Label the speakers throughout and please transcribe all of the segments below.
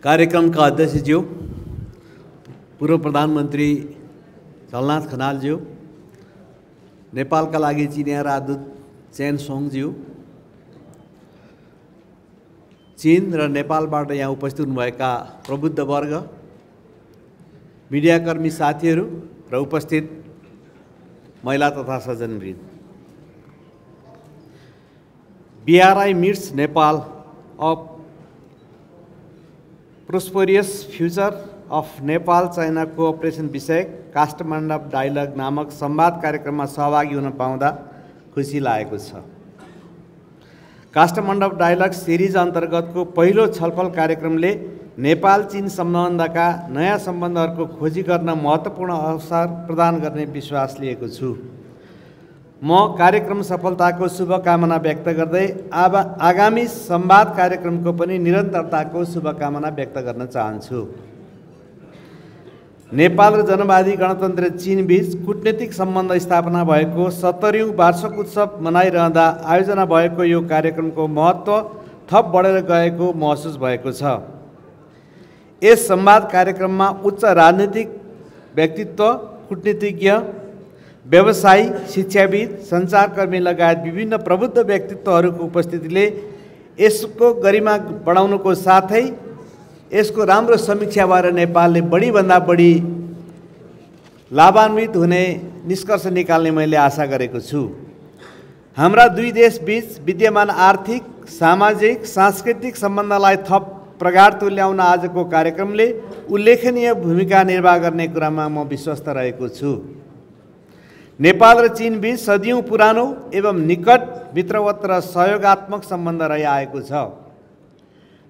Speaker 1: कार्यक्रमका अध्यक्षज्यू, पूर्व प्रधानमन्त्री झलनाथ खनालज्यू, नेपालका लागि चिनिया राजदूत चेन सोङज्यू, चीन र नेपालबाट यहाँ उपस्थित हुनुभएका प्रबुद्ध वर्ग, मिडियाकर्मी साथीहरू र उपस्थित महिला तथा सज्जनवृन्द, BRI meets Nepal of Prosperous Future of Nepal-China Cooperation विषयक काठमाडौँ डायलग नामक संवाद कार्यक्रममा सहभागी हुन पाउँदा खुसी लागेको छ। काठमाडौँ डायलग सिरिज अन्तर्गतको पहिलो छलफल कार्यक्रमले नेपाल-चीन सम्बन्धका नयाँ सम्बन्धहरूको खोजी गर्न महत्त्वपूर्ण अवसर प्रदान गर्ने विश्वास लिएको छु। म कार्यक्रम सफलताको शुभकामना व्यक्त गर्दै आगामी संवाद कार्यक्रमको पनि निरन्तरताको शुभकामना व्यक्त गर्न चाहन्छु। नेपाल र जनवादी गणतन्त्र चीन बीच कूटनीतिक सम्बन्ध स्थापना भएको 70औं वार्षिक उत्सव मनाइरहँदा आयोजना भएको यो कार्यक्रमको महत्त्व थप बढेर गएको महसुस भएको छ। यस संवाद कार्यक्रममा उच्च राजनीतिक व्यक्तित्व, कूटनीतिज्ञ, व्यवसायी, शिक्षाविद, सञ्चारकर्मी लगायत विभिन्न प्रबुद्ध व्यक्तित्वहरूको उपस्थितिले यसको गरिमा बढाउनुको साथै यसको राम्रो समीक्षा भएर नेपालले बढीभन्दा बढी लाभान्वित हुने निष्कर्ष निकाल्ने मैले आशा गरेको छु। हाम्रा दुई देशबीच विद्यमान आर्थिक, सामाजिक, सांस्कृतिक सम्बन्धलाई थप प्रगाढ तुल्याउन आजको कार्यक्रमले उल्लेखनीय भूमिका निर्वाह गर्ने कुरामा म विश्वस्त रहेको छु। नेपाल र चीन बीच सदियौं पुरानो एवं निकट मित्रवत र सहयोगात्मक सम्बन्ध रहिआएको छ।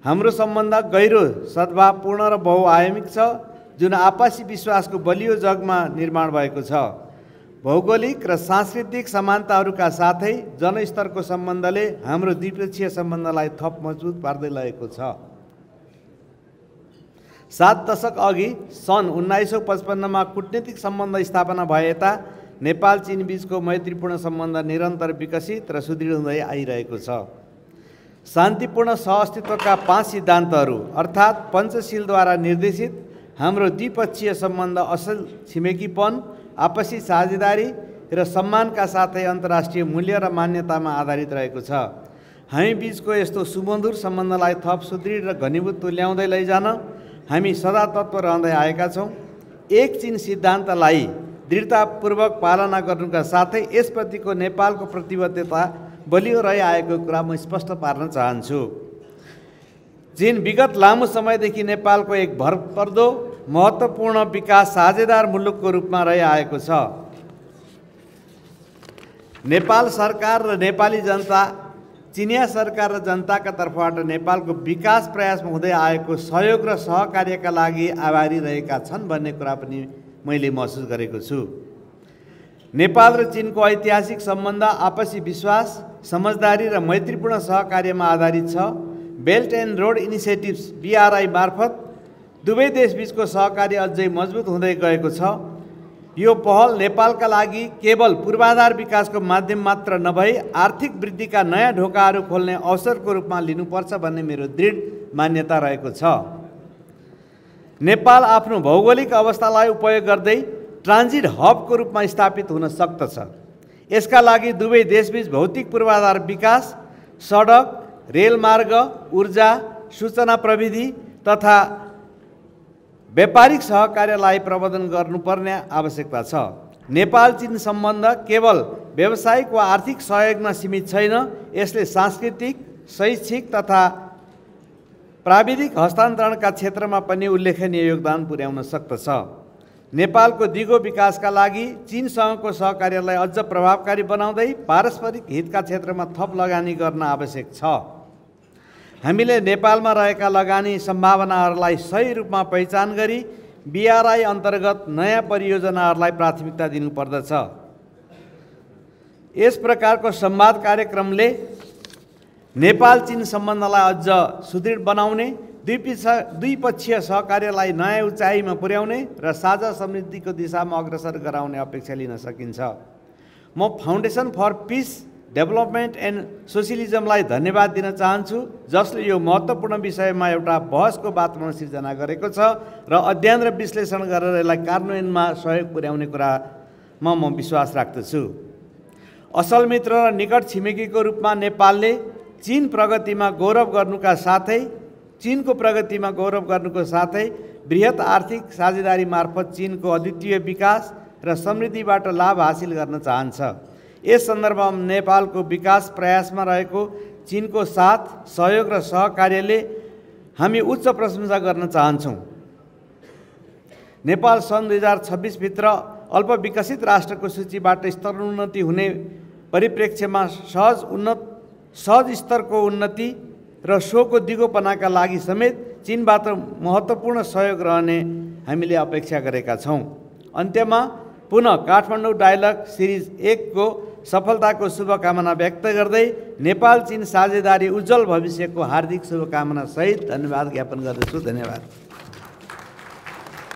Speaker 1: हाम्रो सम्बन्ध गहिरो, सद्भावपूर्ण र बहुआयामिक छ, जुन आपसी विश्वासको बलियो जगमा निर्माण भएको छ। भौगोलिक र सांस्कृतिक समानताहरूका साथै जनस्तरको सम्बन्धले हाम्रो द्विपक्षीय सम्बन्धलाई थप मजबुत पार्दै लगेको छ। 7 दशक अघि सन् 1955 मा कूटनीतिक सम्बन्ध स्थापना भए यता नेपाल चीन बीचको मैत्रीपूर्ण सम्बन्ध निरन्तर विकसित र सुदृढ हुँदै आइरहेको छ। शान्तिपूर्ण सहअस्तित्वका 5 सिद्धान्तहरू अर्थात् पञ्चशीलद्वारा निर्देशित हाम्रो द्विपक्षीय सम्बन्ध असल छिमेकीपन, आपसी साझेदारी र सम्मानका साथै अन्तर्राष्ट्रिय मूल्य र मान्यतामा आधारित रहेको छ। हामी बीचको यस्तो सुमधुर सम्बन्धलाई थप सुदृढ र घनीभूत तुल्याउँदै लैजान हामी सदा तत्पर रहँदै आएका छौँ। एक चीन सिद्धान्तलाई दृढतापूर्वक पालना गर्नुका साथै यसप्रतिको नेपालको प्रतिबद्धता बलियो रहिआएको कुरा म स्पष्ट पार्न चाहन्छु। चीन विगत लामो समयदेखि नेपालको एक भरपर्दो महत्त्वपूर्ण विकास साझेदार मुलुकको रूपमा रहिआएको छ। नेपाल सरकार र नेपाली जनता चिनिया सरकार र जनताका तर्फबाट नेपालको विकास प्रयासमा हुँदै आएको सहयोग र सहकार्यका लागि आभारी रहेका छन् भन्ने कुरा पनि मैले महसुस गरेको छु। नेपाल र चीनको ऐतिहासिक सम्बन्ध आपसी विश्वास, समझदारी र मैत्रीपूर्ण सहकार्यमा आधारित छ। Belt and road initiatives BRI मार्फत दुवै देशबीचको सहकार्य अझै मजबुत हुँदै गएको छ। यो पहल नेपालका लागि केवल पूर्वाधार विकासको माध्यम मात्र नभई आर्थिक वृद्धिका नयाँ ढोकाहरू खोल्ने अवसरको रूपमा लिनुपर्छ भन्ने मेरो दृढ मान्यता रहेको छ। नेपाल आफ्नो भौगोलिक अवस्थालाई उपयोग गर्दै ट्रान्जिट हबको रूपमा स्थापित हुन सक्दछ। यसका लागि दुवै देशबीच भौतिक पूर्वाधार विकास, सडक, रेलमार्ग, ऊर्जा, सूचना प्रविधि तथा व्यापारिक सहकार्यलाई प्रवर्धन गर्नुपर्ने आवश्यकता छ। नेपाल चीन सम्बन्ध केवल व्यावसायिक वा आर्थिक सहयोगमा सीमित छैन, यसले सांस्कृतिक, शैक्षिक तथा प्राविधिक हस्तान्तरणका क्षेत्रमा पनि उल्लेखनीय योगदान पुर्याउन सक्दछ। नेपालको दिगो विकासका लागि चीनसँगको सहकार्यलाई अझ प्रभावकारी बनाउँदै पारस्परिक हितका क्षेत्रमा थप लगानी गर्न आवश्यक छ। हामीले नेपालमा रहेका लगानी सम्भावनाहरूलाई सही रूपमा पहिचान गरी BRI अन्तर्गत नयाँ परियोजनाहरूलाई प्राथमिकता दिनुपर्दछ। यस प्रकारको संवाद कार्यक्रमले नेपाल चीन सम्बन्धलाई अझ सुदृढ बनाउने, द्विपक्षीय सहकार्यलाई नयाँ उचाइमा पुर्याउने र साझा समृद्धिको दिशामा अग्रसर गराउने अपेक्षा लिन सकिन्छ। म foundation for peace development and सोसियलिजमलाई धन्यवाद दिन चाहन्छु, जसले यो महत्त्वपूर्ण विषयमा एउटा बहसको वातावरण सिर्जना गरेको छ र अध्ययन र विश्लेषण गरेर यसलाई कार्यान्वयनमा सहयोग पुर्याउने कुरामा म विश्वास राख्दछु। असल मित्र र निकट छिमेकीको रूपमा नेपालले चीनको प्रगतिमा गौरव गर्नुको साथै बृहत आर्थिक साझेदारी मार्फत चीनको अद्वितीय विकास र समृद्धिबाट लाभ हासिल गर्न चाहन्छ। यस सन्दर्भमा नेपालको विकास प्रयासमा रहेको चीनको साथ, सहयोग र सहकार्यले हामी उच्च प्रशंसा गर्न चाहन्छौँ। नेपाल सन् 2026 भित्र अल्प विकसित राष्ट्रको सूचीबाट स्तरोन्नति हुने परिप्रेक्ष्यमा सहज स्तरको उन्नति र सोको दिगोपनाका लागि समेत चीनबाट महत्त्वपूर्ण सहयोग रहने हामीले अपेक्षा गरेका छौँ। अन्त्यमा पुनः काठमाडौँ डायलग सिरिज 1 को सफलताको शुभकामना व्यक्त गर्दै नेपाल चीन साझेदारी उज्जवल भविष्यको हार्दिक शुभकामना सहित धन्यवाद ज्ञापन गर्दछु। धन्यवाद।